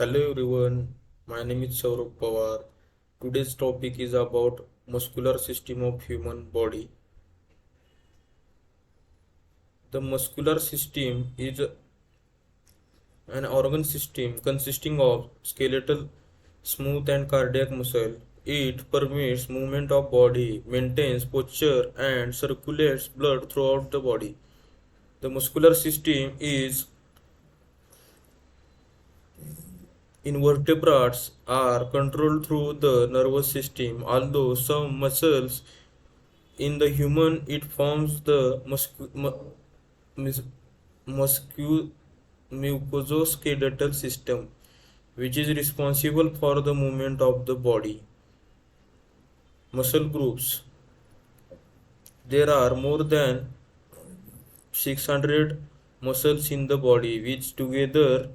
Hello everyone, my name is Saurabh Pawar. Today's topic is about muscular system of human body. The muscular system is an organ system consisting of skeletal, smooth and cardiac muscle. It permits movement of body, maintains posture and circulates blood throughout the body. The muscular system is invertebrates are controlled through the nervous system, although some muscles in the human, it forms the mus- muscu- mucoskeletal system, which is responsible for the movement of the body. Muscle groups. There are more than 600 muscles in the body, which together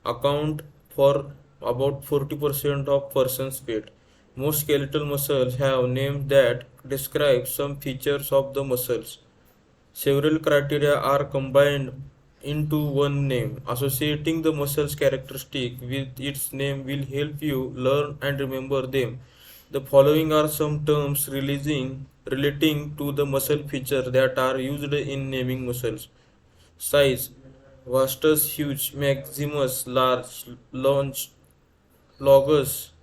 account for about 40% of person's weight. Most skeletal muscles have names that describe some features of the muscles. Several criteria are combined into one name. Associating the muscle's characteristic with its name will help you learn and remember them. The following are some terms relating to the muscle feature that are used in naming muscles. Size: vastus huge, maximus large, longus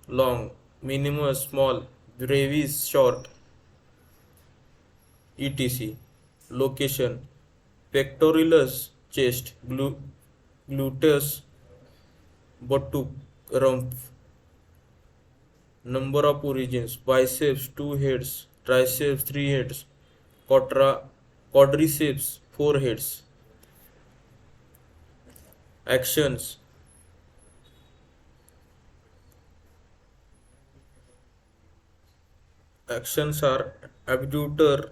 long, minimus small, brevis short, etc. Location: pectoralis chest, gluteus, buttock, rump. Number of origins: biceps 2 heads, triceps 3 heads, quadriceps 4 heads. Actions: actions are adductor,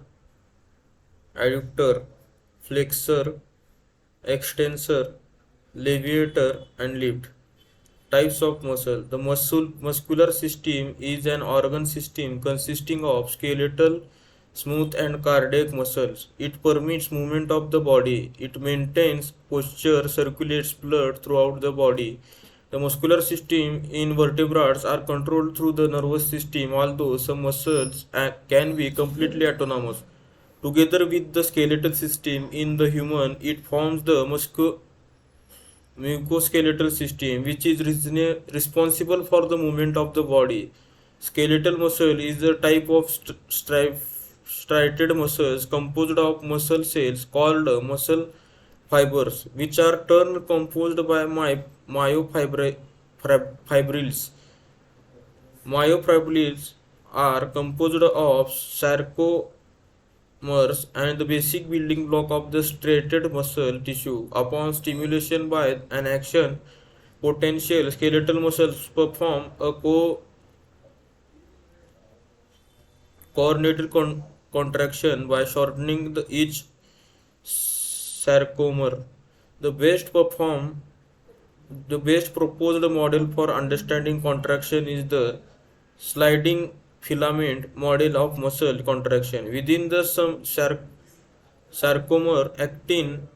flexor, extensor, levator, and lift. Types of muscle. The muscular system is an organ system consisting of skeletal, smooth and cardiac muscles. It permits movement of the body. It maintains posture, circulates blood throughout the body. The muscular system in vertebrates are controlled through the nervous system, although some muscles can be completely autonomous. Together with the skeletal system in the human, it forms the mucoskeletal system, which is responsible for the movement of the body. Skeletal muscle is a type of striated muscles composed of muscle cells called muscle fibers, which are turn composed by myofibrils. Myofibrils are composed of sarcomere and the basic building block of the striated muscle tissue. Upon stimulation by an action potential, skeletal muscles perform a coordinated contraction by shortening each sarcomere. The best perform the best proposed model for understanding contraction is the sliding filament model of muscle contraction. Within the some sarcomere, actin,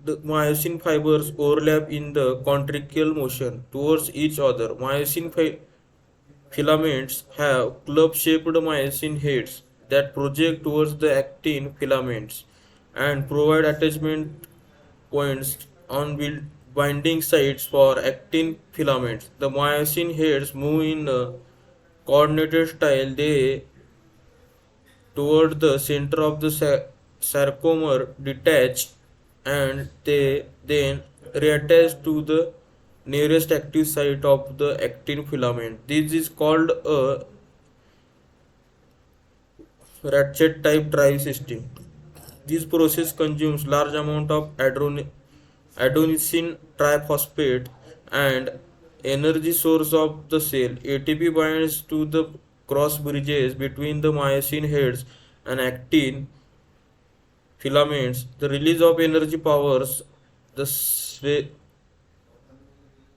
the myosin fibers overlap in the contractile motion towards each other. Filaments have club-shaped myosin heads that project towards the actin filaments and provide attachment points on binding sites for actin filaments. The myosin heads move in a coordinated style. They toward the center of the sarcomere detached and they then reattach to the nearest active site of the actin filament. This is called a ratchet type drive system. This process consumes large amount of adenosine triphosphate and energy source of the cell. ATP binds to the cross bridges between the myosin heads and actin filaments. The release of energy powers the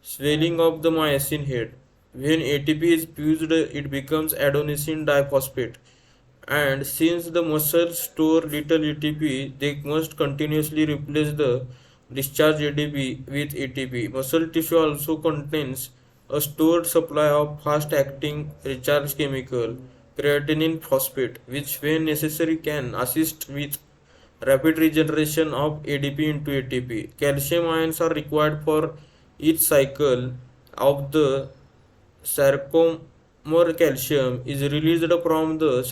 swelling of the myosin head. When ATP is fused, it becomes adenosine diphosphate. And since the muscles store little ATP, they must continuously replace the discharge ADP with ATP. Muscle tissue also contains a stored supply of fast-acting recharge chemical, creatine phosphate, which when necessary can assist with rapid regeneration of ADP into ATP. Calcium ions are required for each cycle of the sarcomer. Calcium is released from the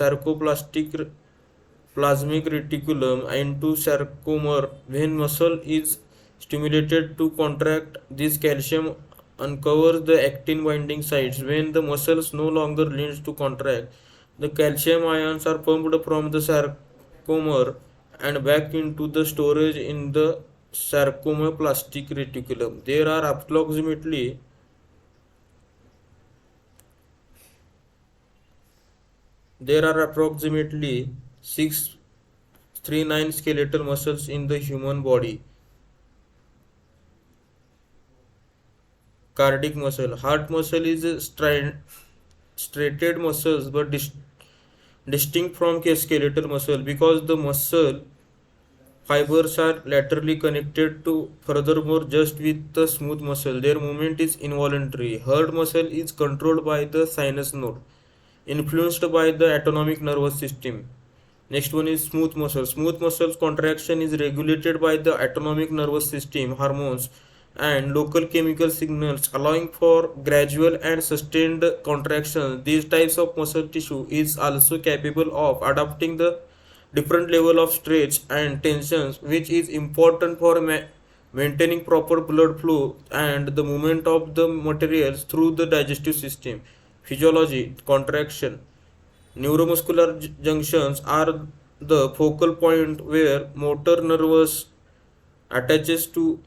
plasmic reticulum into sarcomer. When muscle is stimulated to contract, this calcium uncovers the actin binding sites. When the muscles no longer needs to contract, the calcium ions are pumped from the sarcomer and back into the storage in the sarcomoplastic reticulum. There are approximately 639 skeletal muscles in the human body. Cardiac muscle. Heart muscle is a striated muscles but distinct from skeletal muscle because the muscle fibers are laterally connected to furthermore just with the smooth muscle. Their movement is involuntary. Heart muscle is controlled by the sinus node, influenced by the autonomic nervous system. Next one is smooth muscle. Smooth muscles contraction is regulated by the autonomic nervous system, hormones, and local chemical signals, allowing for gradual and sustained contraction. These types of muscle tissue is also capable of adapting the different level of stretch and tensions, which is important for maintaining proper blood flow and the movement of the materials through the digestive system. Physiology. Contraction. Neuromuscular junctions are the focal point where motor nervous attaches to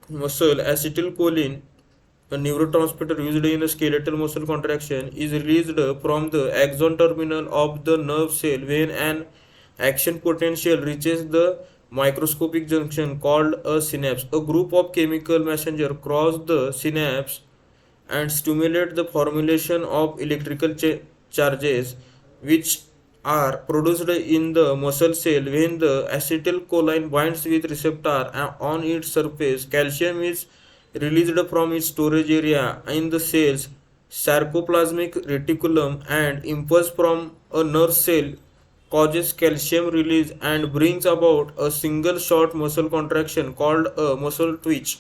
muscle. Acetylcholine, a neurotransmitter used in a skeletal muscle contraction, is released from the axon terminal of the nerve cell when an action potential reaches the microscopic junction called a synapse. A group of chemical messenger cross the synapse and stimulate the formulation of electrical charges which are produced in the muscle cell. When the acetylcholine binds with receptor on its surface, calcium is released from its storage area in the cell's sarcoplasmic reticulum, and impulse from a nerve cell causes calcium release and brings about a single short muscle contraction called a muscle twitch.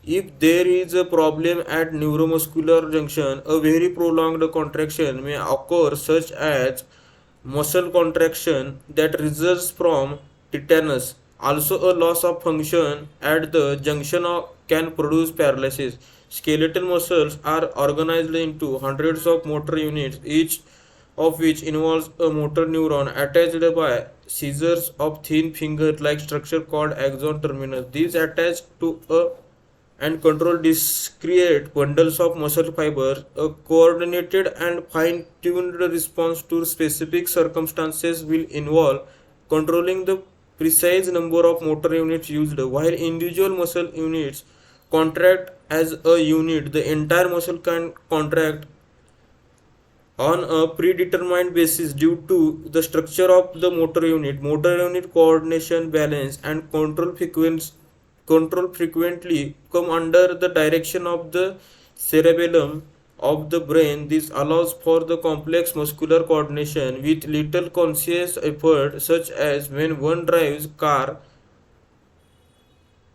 If there is a problem at neuromuscular junction, a very prolonged contraction may occur, such as muscle contraction that results from tetanus. Also, a loss of function at the junction can produce paralysis. Skeletal muscles are organized into hundreds of motor units, each of which involves a motor neuron attached by scissors of thin finger-like structure called axon terminus. These attach to a and control discrete bundles of muscle fibers. A coordinated and fine-tuned response to specific circumstances will involve controlling the precise number of motor units used. While individual muscle units contract as a unit, the entire muscle can contract on a predetermined basis due to the structure of the motor unit. Motor unit coordination, balance, and control frequently come under the direction of the cerebellum of the brain. This allows for the complex muscular coordination with little conscious effort, such as when one drives car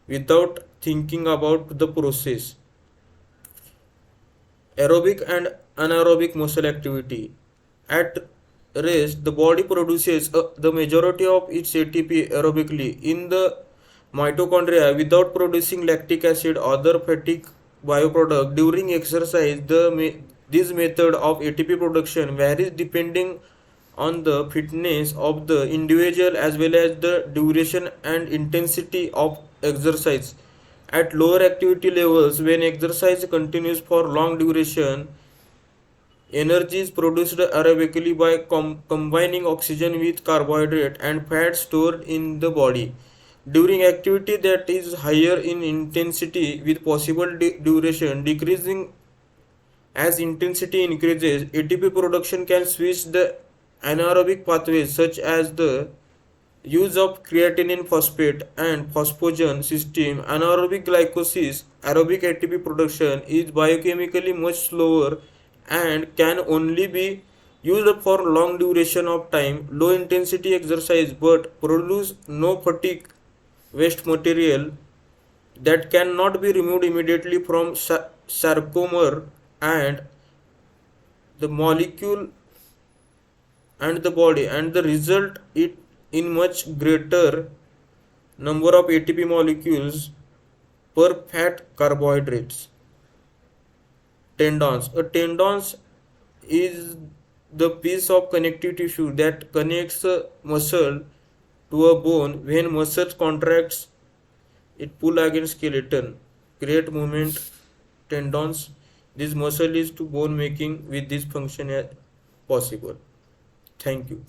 without thinking about the process. Aerobic and anaerobic muscle activity. At rest, the body produces the majority of its ATP aerobically in the mitochondria without producing lactic acid or other fatty bioproduct. During exercise, this method of ATP production varies depending on the fitness of the individual as well as the duration and intensity of exercise. At lower activity levels, when exercise continues for long duration, energy is produced aerobically by combining oxygen with carbohydrate and fat stored in the body. During activity that is higher in intensity with possible duration decreasing as intensity increases, ATP production can switch the anaerobic pathways such as the use of creatine phosphate and phosphogen system, anaerobic glycolysis, aerobic ATP production is biochemically much slower and can only be used for long duration of time, low intensity exercise, but produce no fatigue waste material that cannot be removed immediately from sarcomere and the molecule and the body, and the result it in much greater number of ATP molecules per fat carbohydrates. Tendons. A tendons is the piece of connective tissue that connects a muscle to a bone. When muscles contracts, it pull against skeleton, create movement. Tendons. This muscle is to bone making with this function as possible. Thank you.